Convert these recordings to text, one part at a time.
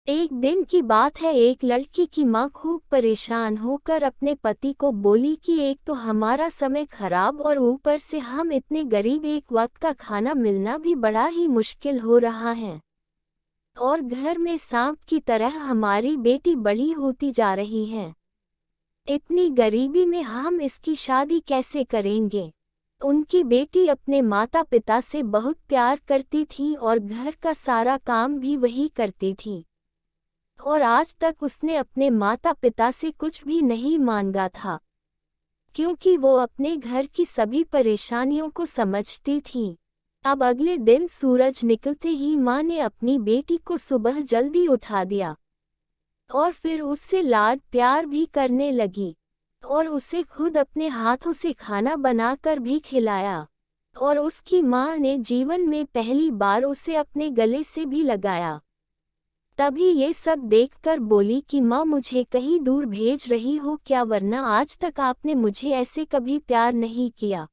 एक दिन की बात है, एक लड़की की माँ खूब परेशान होकर अपने पति को बोली कि एक तो हमारा समय खराब और ऊपर से हम इतने गरीब, एक वक्त का खाना मिलना भी बड़ा ही मुश्किल हो रहा है। और घर में सांप की तरह हमारी बेटी बड़ी होती जा रही है। इतनी गरीबी में हम इसकी शादी कैसे करेंगे। उनकी बेटी अपने माता पिता से बहुत प्यार करती थी और घर का सारा काम भी वही करती थी। और आज तक उसने अपने माता पिता से कुछ भी नहीं मांगा था, क्योंकि वो अपने घर की सभी परेशानियों को समझती थी। अब अगले दिन सूरज निकलते ही माँ ने अपनी बेटी को सुबह जल्दी उठा दिया और फिर उससे लाड प्यार भी करने लगी और उसे खुद अपने हाथों से खाना बनाकर भी खिलाया। और उसकी माँ ने जीवन में पहली बार उसे अपने गले से भी लगाया। तभी ये सब देखकर बोली कि माँ, मुझे कहीं दूर भेज रही हो क्या, वरना आज तक आपने मुझे ऐसे कभी प्यार नहीं किया।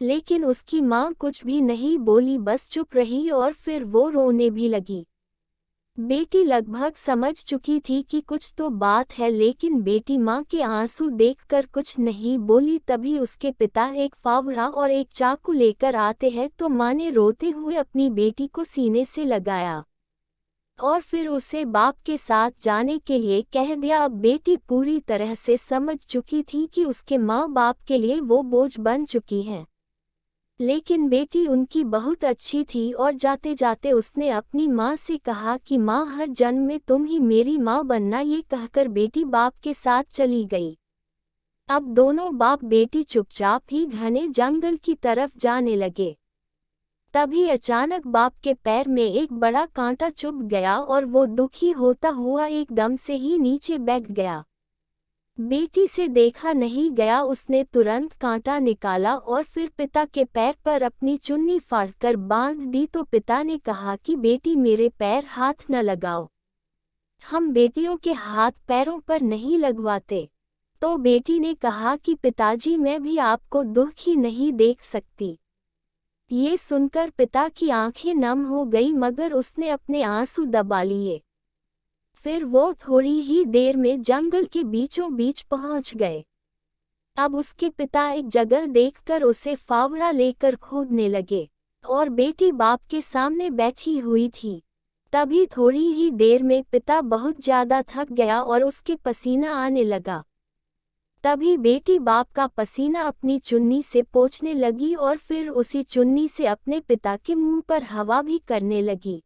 लेकिन उसकी माँ कुछ भी नहीं बोली, बस चुप रही और फिर वो रोने भी लगी। बेटी लगभग समझ चुकी थी कि कुछ तो बात है, लेकिन बेटी माँ के आंसू देखकर कुछ नहीं बोली। तभी उसके पिता एक फावड़ा और एक चाकू लेकर आते हैं तो माँ ने रोते हुए अपनी बेटी को सीने से लगाया और फिर उसे बाप के साथ जाने के लिए कह दिया। अब बेटी पूरी तरह से समझ चुकी थी कि उसके माँ बाप के लिए वो बोझ बन चुकी है। लेकिन बेटी उनकी बहुत अच्छी थी और जाते जाते उसने अपनी माँ से कहा कि माँ, हर जन्म में तुम ही मेरी माँ बनना। ये कहकर बेटी बाप के साथ चली गई। अब दोनों बाप बेटी चुपचाप ही घने जंगल की तरफ जाने लगे। तभी अचानक बाप के पैर में एक बड़ा कांटा चुभ गया और वो दुखी होता हुआ एकदम से ही नीचे बैठ गया। बेटी से देखा नहीं गया, उसने तुरंत कांटा निकाला और फिर पिता के पैर पर अपनी चुन्नी फाड़कर बांध दी। तो पिता ने कहा कि बेटी, मेरे पैर हाथ न लगाओ, हम बेटियों के हाथ पैरों पर नहीं लगवाते। तो बेटी ने कहा कि पिताजी, मैं भी आपको दुखी नहीं देख सकती। ये सुनकर पिता की आंखें नम हो गई, मगर उसने अपने आंसू दबा लिए। फिर वो थोड़ी ही देर में जंगल के बीचों बीच पहुंच गए। अब उसके पिता एक जगह देखकर उसे फावड़ा लेकर खोदने लगे और बेटी बाप के सामने बैठी हुई थी। तभी थोड़ी ही देर में पिता बहुत ज्यादा थक गया और उसके पसीना आने लगा। तभी बेटी बाप का पसीना अपनी चुन्नी से पोंछने लगी और फिर उसी चुन्नी से अपने पिता के मुंह पर हवा भी करने लगी।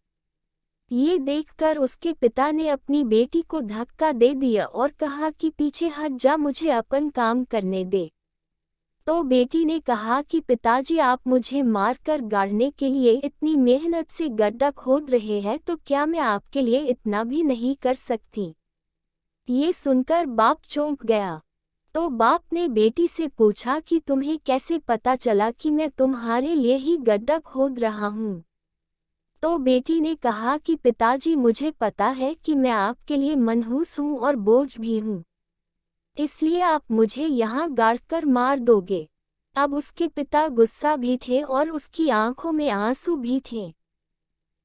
ये देखकर उसके पिता ने अपनी बेटी को धक्का दे दिया और कहा कि पीछे हट जा, मुझे अपन काम करने दे। तो बेटी ने कहा कि पिताजी, आप मुझे मारकर गाड़ने के लिए इतनी मेहनत से गड्ढा खोद रहे हैं, तो क्या मैं आपके लिए इतना भी नहीं कर सकती। ये सुनकर बाप चौंक गया। तो बाप ने बेटी से पूछा कि तुम्हें कैसे पता चला कि मैं तुम्हारे लिए ही गड्ढा खोद रहा हूँ। तो बेटी ने कहा कि पिताजी, मुझे पता है कि मैं आपके लिए मनहूस हूँ और बोझ भी हूँ, इसलिए आप मुझे यहाँ गाड़कर मार दोगे। अब उसके पिता गुस्सा भी थे और उसकी आंखों में आंसू भी थे।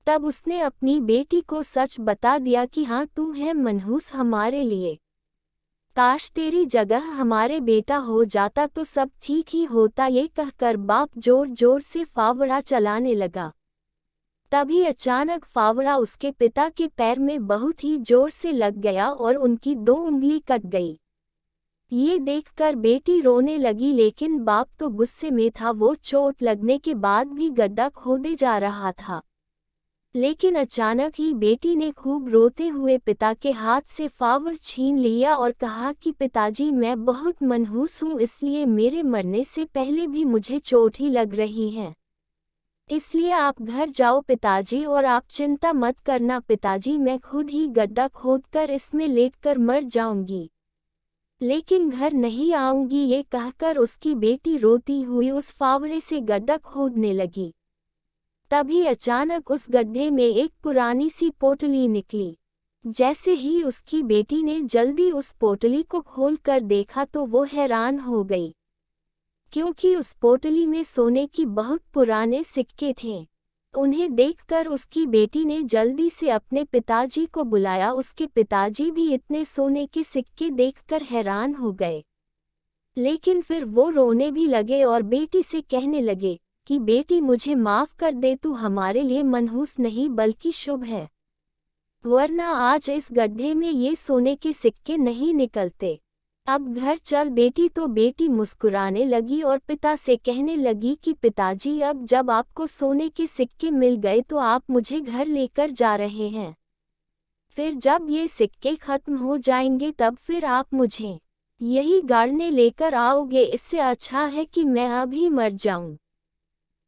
तब उसने अपनी बेटी को सच बता दिया कि हाँ, तू है मनहूस हमारे लिए। काश तेरी जगह हमारे बेटा हो जाता तो सब ठीक ही होता। ये कहकर बाप जोर जोर से फावड़ा चलाने लगा। तभी अचानक फावड़ा उसके पिता के पैर में बहुत ही जोर से लग गया और उनकी 2 उंगली कट गई। ये देखकर बेटी रोने लगी, लेकिन बाप तो गुस्से में था। वो चोट लगने के बाद भी गड्ढा खोदे जा रहा था। लेकिन अचानक ही बेटी ने खूब रोते हुए पिता के हाथ से फावड़ा छीन लिया और कहा कि पिताजी, मैं बहुत मनहूस हूँ, इसलिए मेरे मरने से पहले भी मुझे चोट ही लग रही है। इसलिए आप घर जाओ पिताजी, और आप चिंता मत करना पिताजी, मैं खुद ही गड्ढा खोदकर इसमें लेटकर मर जाऊंगी, लेकिन घर नहीं आऊंगी। ये कहकर उसकी बेटी रोती हुई उस फावड़े से गड्ढा खोदने लगी। तभी अचानक उस गड्ढे में एक पुरानी सी पोटली निकली। जैसे ही उसकी बेटी ने जल्दी उस पोटली को खोलकर देखा तो वो हैरान हो गई, क्योंकि उस पोटली में सोने की बहुत पुराने सिक्के थे। उन्हें देखकर उसकी बेटी ने जल्दी से अपने पिताजी को बुलाया। उसके पिताजी भी इतने सोने के सिक्के देखकर हैरान हो गए, लेकिन फिर वो रोने भी लगे और बेटी से कहने लगे कि बेटी मुझे माफ़ कर दे, तू हमारे लिए मनहूस नहीं बल्कि शुभ है, वरना आज इस गड्ढे में ये सोने के सिक्के नहीं निकलते। अब घर चल बेटी। तो बेटी मुस्कुराने लगी और पिता से कहने लगी कि पिताजी, अब जब आपको सोने के सिक्के मिल गए तो आप मुझे घर लेकर जा रहे हैं, फिर जब ये सिक्के खत्म हो जाएंगे तब फिर आप मुझे यही गाड़ने लेकर आओगे। इससे अच्छा है कि मैं अभी मर जाऊं।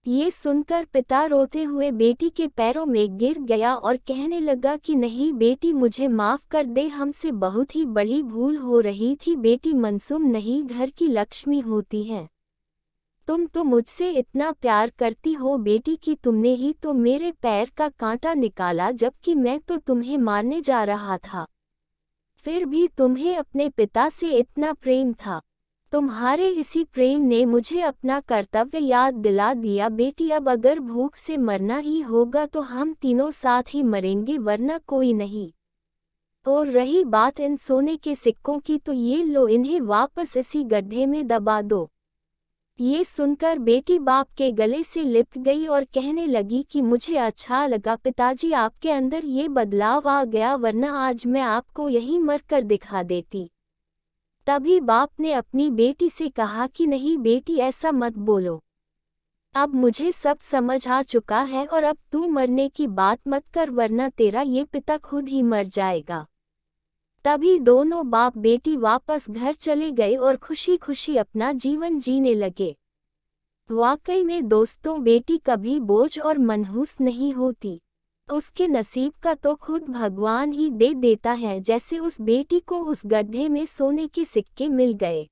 ये सुनकर पिता रोते हुए बेटी के पैरों में गिर गया और कहने लगा कि नहीं बेटी, मुझे माफ़ कर दे, हमसे बहुत ही बड़ी भूल हो रही थी। बेटी मासूम नहीं, घर की लक्ष्मी होती है। तुम तो मुझसे इतना प्यार करती हो बेटी कि तुमने ही तो मेरे पैर का कांटा निकाला, जबकि मैं तो तुम्हें मारने जा रहा था। फिर भी तुम्हें अपने पिता से इतना प्रेम था। तुम्हारे इसी प्रेम ने मुझे अपना कर्तव्य याद दिला दिया। बेटी, अब अगर भूख से मरना ही होगा तो हम तीनों साथ ही मरेंगे, वरना कोई नहीं। और रही बात इन सोने के सिक्कों की, तो ये लो, इन्हें वापस इसी गड्ढे में दबा दो। ये सुनकर बेटी बाप के गले से लिपट गई और कहने लगी कि मुझे अच्छा लगा पिताजी, आपके अंदर ये बदलाव आ गया, वरना आज मैं आपको यहीं मरकर दिखा देती। तभी बाप ने अपनी बेटी से कहा कि नहीं बेटी, ऐसा मत बोलो, अब मुझे सब समझ आ चुका है और अब तू मरने की बात मत कर, वरना तेरा ये पिता खुद ही मर जाएगा। तभी दोनों बाप बेटी वापस घर चले गए और खुशी खुशी अपना जीवन जीने लगे। वाकई में दोस्तों, बेटी कभी बोझ और मनहूस नहीं होती। उसके नसीब का तो खुद भगवान ही दे देता है, जैसे उस बेटी को उस गड्ढे में सोने के सिक्के मिल गए।